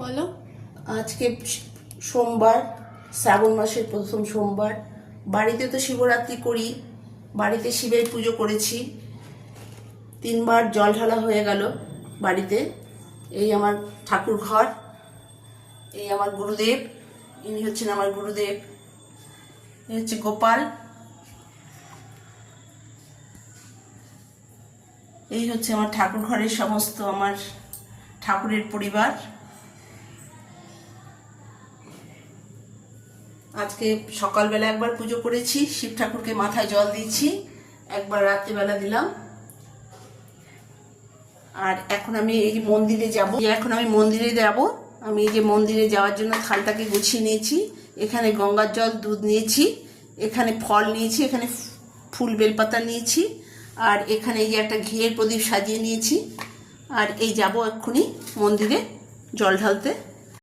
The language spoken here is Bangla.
বলো। আজকে সোমবার, শ্রাবণ মাসের প্রথম সোমবার। বাড়িতে তো শিবরাত্রি করি, বাড়িতে শিবের পুজো করেছি। 3বার জল ঢালা হয়ে গেল বাড়িতে। এই আমার ঠাকুর ঘর, এই আমার গুরুদেব, ইনি হচ্ছেন আমার গুরুদেব, এই হচ্ছে গোপাল, এই হচ্ছে আমার ঠাকুর ঘরের সমস্ত আমার ঠাকুরের পরিবার। আজকে সকালবেলা একবার পুজো করেছি, শিব ঠাকুরকে মাথায় জল দিয়েছি, একবার রাত্রিবেলা দিলাম। আর এখন আমি এই যে মন্দিরে যাব, আমি এই যে মন্দিরে যাওয়ার জন্য থালটাকে গুছিয়ে নিয়েছি। এখানে গঙ্গার জল, দুধ নিয়েছি, এখানে ফল নিয়েছি, এখানে ফুল বেলপাতা নিয়েছি, আর এখানে এই যে একটা ঘিয়ের প্রদীপ সাজিয়ে নিয়েছি। আর এই যাব এক্ষুনি মন্দিরে জল ঢালতে।